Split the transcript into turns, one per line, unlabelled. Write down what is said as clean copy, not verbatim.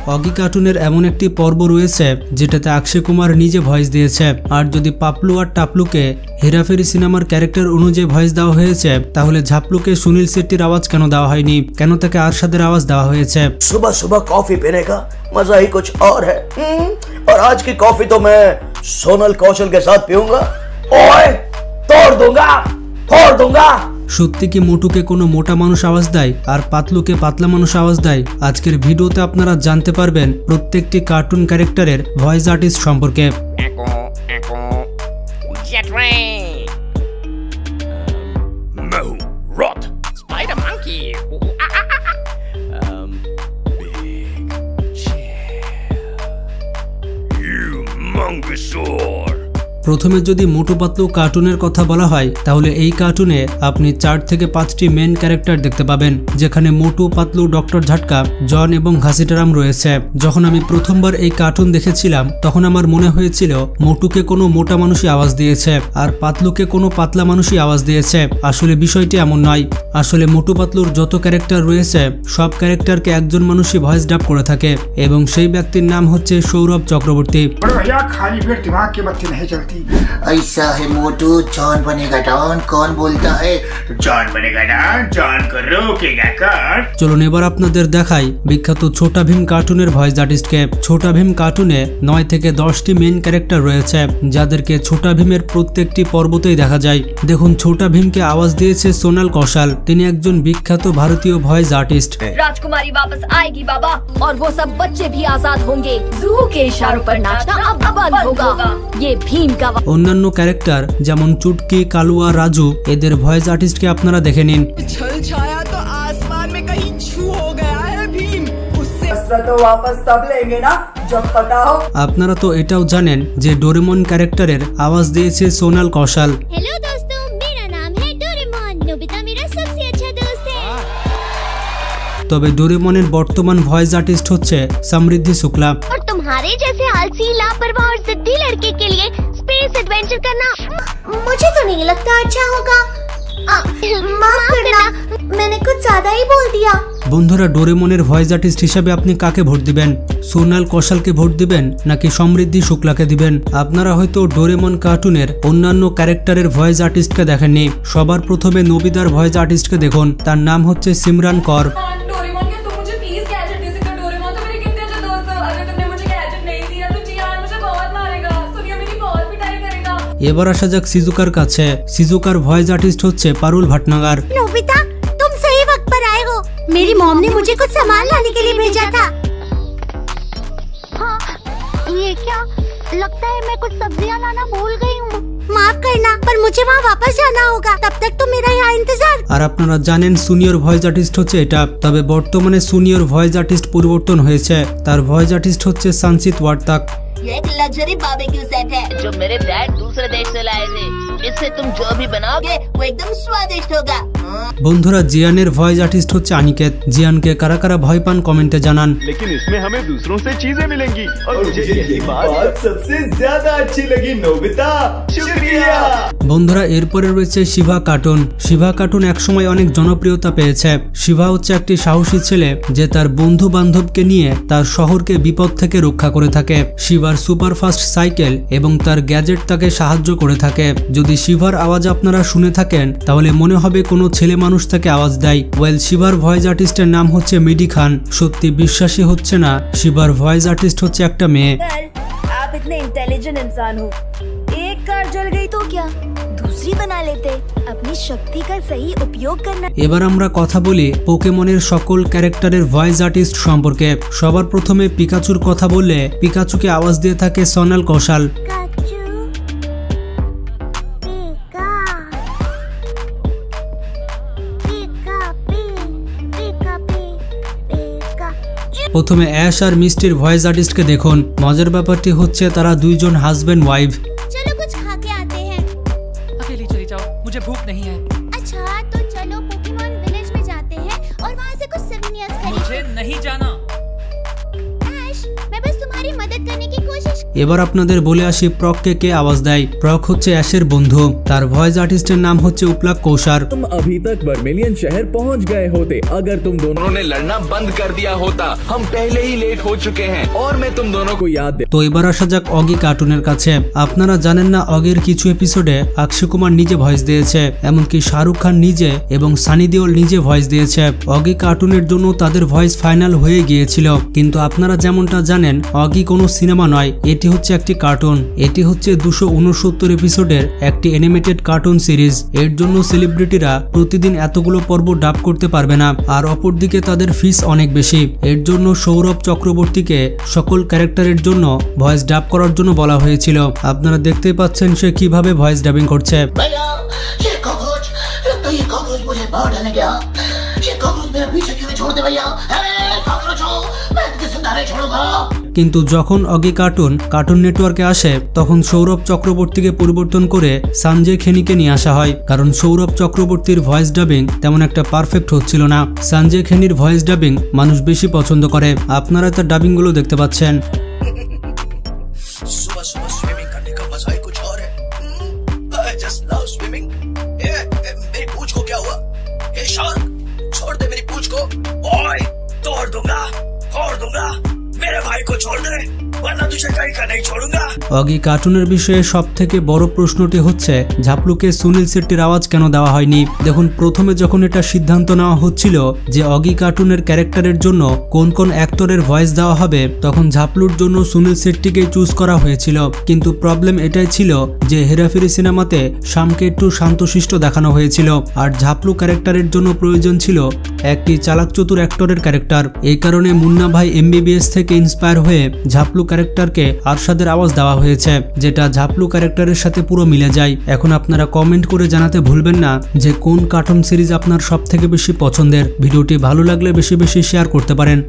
অগি কার্টুনের এমন একটি পর্ব রয়েছে যেটাতে অক্ষয় কুমার নিজে ভয়েস দিয়েছে। আর যদি পাপলু আর টাপলুকে হেরাফেরি সিনেমার ক্যারেক্টার অনুযায়ী ভয়েস দেওয়া হয়েছে, তাহলে ঝাপলুকে সুনীল শেট্টির আওয়াজ কেন দেওয়া হয়নি? কেন তাকে আরশাদের আওয়াজ দেওয়া হয়েছে?
सुबह सुबह कॉफी पीने का मजा ही कुछ और है। और आज की कॉफी तो मैं सोनल कौशल के साथ पीऊंगा। ओए तोड़ दूंगा।
সত্যি কি মোটুকে কোনো মোটা মানুষ আওয়াজ দেয় আর পাতলুকে পাতলা মানুষ আওয়াজ দেয়? আজকের ভিডিওতে আপনারা জানতে পারবেন প্রত্যেকটি কার্টুন ক্যারেক্টারের ভয়েস আর্টিস্ট সম্পর্কে। প্রথমে যদি মোটু পাতলু কার্টুনের কথা বলা হয়, তাহলে এই কার্টুনে আপনি 4 থেকে 5টি মেন ক্যারেক্টার দেখতে পাবেন, যেখানে মোটু পাতলু, ডক্টর ঝাটকা, জন এবং ঘাসিটারাম রয়েছে। যখন আমি প্রথমবার এই কার্টুন দেখেছিলাম, তখন আমার মনে হয়েছিল মোটুকে কোনো মোটা মানুষই আওয়াজ দিয়েছে আর পাতলুকে কোনো পাতলা মানুষই আওয়াজ দিয়েছে। আসলে বিষয়টি এমন নয়। আসলে মোটু পাতলুর যত ক্যারেক্টার রয়েছে, সব ক্যারেক্টারকে একজন মানুষই ভয়েস ডাব করে থাকে এবং সেই ব্যক্তির নাম হচ্ছে সৌরভ চক্রবর্তী।
ऐसा है मोटू, जॉन बनेगा डॉन। कौन बोलता है जॉन बनेगा डॉन? जॉन को रोकेगा कौन?
চলুন এবার আপনাদের দেখাই বিখ্যাত ছোটা ভীম কার্টুনের ভয়েস আর্টিস্টকে। ছোটা ভীম কার্টুনে 9 থেকে 10টি মেন ক্যারেক্টার রয়েছে, যাদেরকে ছোটা ভীমের প্রত্যেকটি পর্বতেই দেখা যায়। দেখুন, ছোটা ভীমকে আওয়াজ দিয়েছে সোনাল কৌশল। তিনি একজন বিখ্যাত ভারতীয় ভয়েস আর্টিস্ট।
राजकुमारी वापस आएगी बाबा, और वो सब बच्चे भी आजाद होंगे। जू के इशारों पर नाचना अब बंद होगा। ये भीम का।
অন্যান্য ক্যারেক্টার যেমন চুটকি, কালুয়া, রাজু, এদের ভয়েস আর্টিস্টকে আপনারা দেখে নিন।
छल छाया तो आसमान में कहीं छू हो गया है भीम। उससे
तो वापस तब लेंगे ना जब पता हो।
আপনারা তো এটাও জানেন যে ডোরেমন ক্যারেক্টারের আওয়াজ দিয়েছে সোনাল কৌশল।
हेलो दोस्तों, मेरा नाम है डोरेमन। नोबिता मेरा सबसे अच्छा दोस्त है।
তবে ডোরেমনের বর্তমান ভয়েস আর্টিস্ট হচ্ছে সমৃদ্ধি শুক্লা।
और तुम्हारे जैसे आलसी, लापरवाह और जिद्दी लड़के के लिए स्पेस एडवेंचर करना मुझे तो नहीं लगता अच्छा होगा। माफ करना, मैंने कुछ ज्यादा ही बोल दिया।
বন্ধুরা, ডোরেমনের ভয়েস আর্টিস্ট হিসেবে আপনি কাকে ভোট দিবেন? সোনাল কৌশলকে ভোট দিবেন নাকি সমৃদ্ধি শুক্লাকে দিবেন? আপনারা হয়তো ডোরেমন কার্টুনের অন্যান্য ক্যারেক্টারের ভয়েস আর্টিস্টকে দেখেননি। সবার প্রথমে নোবিদার ভয়েস আর্টিস্টকে দেখুন। তার নাম হচ্ছে সিমরান কর। এবার আসা যাক সিজুকার কাছে। সিজুকার ভয়েস আর্টিস্ট হচ্ছে পারুল ভাটনাগার।
नोबिता, तुम सही वक्त पर आए हो। मेरी मॉम ने मुझे कुछ सामान लाने के लिए भेजा था। हाँ, ये क्या? लगता है मैं कुछ सब्जियां लाना भूल गई हूँ। माफ करना, पर मुझे वहाँ वापस जाना होगा। तब तक तो मेरा यहाँ इंतजार।
আর আপনারা জানেন সুনিয়র ভয়েস আর্টিস্ট হচ্ছে এটা। তবে বর্তমানে সুনিয়র ভয়েস আর্টিস্ট পরিবর্তন হয়েছে। তার ভয়েস আর্টিস্ট হচ্ছে সঞ্চিত ওয়ার্তাক।
ये एक लग्जरी बारबेक्यू सेट है जो मेरे डैड दूसरे देश से लाए थे। इससे तुम जो भी बनाओगे वो एकदम स्वादिष्ट होगा।
বন্ধুরা, জিয়ানের ভয়েস আর্টিস্ট হচ্ছে अनिकेत। জিয়ানকে কারা কারা ভয় পান কমেন্টে জানান।
लेकिन इसमें हमें दूसरों से चीजें मिलेंगी और मुझे ये बात सबसे ज्यादा अच्छी लगी। नोबिता, शुक्रिया।
বন্ধুরা, এরপরে রয়েছে শিভা কার্টুন। শিভা কার্টুন একসময় অনেক জনপ্রিয়তা পেয়েছে। শিভা হচ্ছে একটি সাহসী ছেলে যে তার বন্ধু বান্ধবকে নিয়ে তার শহরকে বিপদ থেকে রক্ষা করে থাকে। শিভার সুপারফাস্ট সাইকেল এবং তার গ্যাজেট তাকে সাহায্য করে থাকে। যদি শিভার আওয়াজ আপনারা শুনে থাকেন, তাহলে মনে হবে কোনো ছেলে মানুষ তাকে আওয়াজ দেয়। ওয়েল, শিভার ভয়েস আর্টিস্টের নাম হচ্ছে মিডি খান। সত্যি বিশ্বাসই হচ্ছে না শিভার ভয়েস আর্টিস্ট হচ্ছে একটা মেয়ে।
आप इतने इंटेलिजेंट इंसान हो, एक कार जल गई तो क्या, दूसरी बना लेते। अपनी शक्ति का सही उपयोग करना।
এবার আমরা কথা বলি পোকেমনের সকল ক্যারেক্টারের ভয়েস আর্টিস্ট সম্পর্কে। সবার প্রথমে পিকাচুর কথা বললে পিকাচুকে আওয়াজ দিয়ে থাকে সোনাল কৌশল। প্রথমে অ্যাশ আর মিস্টির ভয়েস আর্টিস্টকে দেখুন। মজার ব্যাপারটি হচ্ছে তারা দুইজন হাজবেন্ড ওয়াইফ।
चलो कुछ खा के आते हैं।
अकेली चली जाओ, मुझे भूख नहीं है।
अच्छा, तो चलो पोकेमॉन विलेज में जाते हैं और वहाँ से कुछ सोवेनियर्स खरीदेंगे।
मुझे नहीं जाना।
ऐश, मैं बस तुम्हारी मदद करने की कोशिश।
এবার আপনাদের বলে আসি প্রককে কে আওয়াজ দেয়। প্রক হচ্ছে অ্যাশের বন্ধু, তার ভয়েস আর্টিস্টের নাম হচ্ছে उपलाक कौशार।
तुम अभी तक वर्मिलियन शहर पहुंच गए होते अगर तुम दोनों ने लड़ना बंद कर दिया होता। हम पहले ही लेट हो चुके हैं और मैं तुम दोनों को याद दे।
তো এবার আসা যাক অগি কার্টুনের কাছে। আপনারা জানেন না অগির কিছু এপিসোডে অক্ষয় কুমার নিজে ভয়েস দিয়েছে, এমনকি শাহরুখ খান নিজে এবং সানি দেওল নিজে ভয়েস দিয়েছে। অগি কার্টুনের জন্য তাদের ভয়েস ফাইনাল হয়ে গিয়েছিল, কিন্তু আপনারা যেমনটা জানেন অগি কোনো সিনেমা নয়, এটি হচ্ছে একটি কার্টুন। এটি হচ্ছে 269 এপিসোডের একটি অ্যানিমেটেড কার্টুন সিরিজ। এর জন্য সেলিব্রিটিরা প্রতিদিন এতগুলো পর্ব ডাব করতে পারবে না, আর অপরদিকে তাদের ফিস অনেক বেশি। এর জন্য সৌরভ চক্রবর্তীকে সকল ক্যারেক্টারের জন্য ভয়েস ডাব করার জন্য বলা হয়েছিল। আপনারা দেখতেই পাচ্ছেন সে কিভাবে ভয়েস ডাবিং করছে।
मुझे बाहर डालने गया। ये कॉकरोच मेरे पीछे क्यों छोड़ दे भैया? कॉकरोचों, मैं तुझे जिंदा नहीं छोड़ूंगा।
কিন্তু যখন অগি কার্টুন নেটওয়ার্কে আসে তখন সৌরভ চক্রবর্তীকে পরিবর্তন করে সঞ্জয় খেনিকে নিয়ে আসা হয়, কারণ সৌরভ চক্রবর্তীর ভয়েস ডাবিং তেমন একটা পারফেক্ট হচ্ছিল না। সঞ্জয় খেনির ভয়েস ডাবিং মানুষ বেশি পছন্দ করে। আপনারা তার ডাবিংগুলো দেখতে পাচ্ছেন।
सुबह सुबह स्विमिंग करने का मजा ही कुछ और है। I just love swimming। मेरी पूंछ को क्या हुआ? ये शार्क, छोड़ दे मेरी पूंछ को। ओए, तोड़ दूंगा, फोड़ दूंगा। मेरे भाई को छोड़ दे, वरना तुझे कहीं का नहीं छोड़ूंगा।
অগি কার্টুনের বিষয়ে সবথেকে বড় প্রশ্নটি হচ্ছে ঝাপলুকে সুনীল শেট্টির আওয়াজ কেন দেওয়া হয়নি। দেখুন, প্রথমে যখন এটা সিদ্ধান্ত নেওয়া হচ্ছিল যে অগি কার্টুনের ক্যারেক্টারের জন্য কোন কোন অ্যাক্টরের ভয়েস দেওয়া হবে, তখন ঝাপলুর জন্য সুনীল শেট্টিকে চুজ করা হয়েছিল। কিন্তু প্রবলেম এটাই ছিল যে হেরাফেরি সিনেমাতে শামকে একটু শান্তশিষ্ট দেখানো হয়েছিল, আর ঝাপলু ক্যারেক্টারের জন্য প্রয়োজন ছিল একটি চালাকচতুর অ্যাক্টরের ক্যারেক্টার। এই কারণে মুন্না ভাই MBBS থেকে ইন্সপায়ার হয়ে ঝাপলু ক্যারেক্টারকে আরশাদের আওয়াজ দেওয়া হয়েছে, যেটা ঝাপলু ক্যারেক্টারের সাথে পুরো মিলে যায়। এখন আপনারা কমেন্ট করে জানাতে ভুলবেন না যে কোন কার্টুন সিরিজ আপনার সবথেকে বেশি পছন্দের। ভিডিওটি ভালো লাগলে বেশি বেশি শেয়ার করতে পারেন।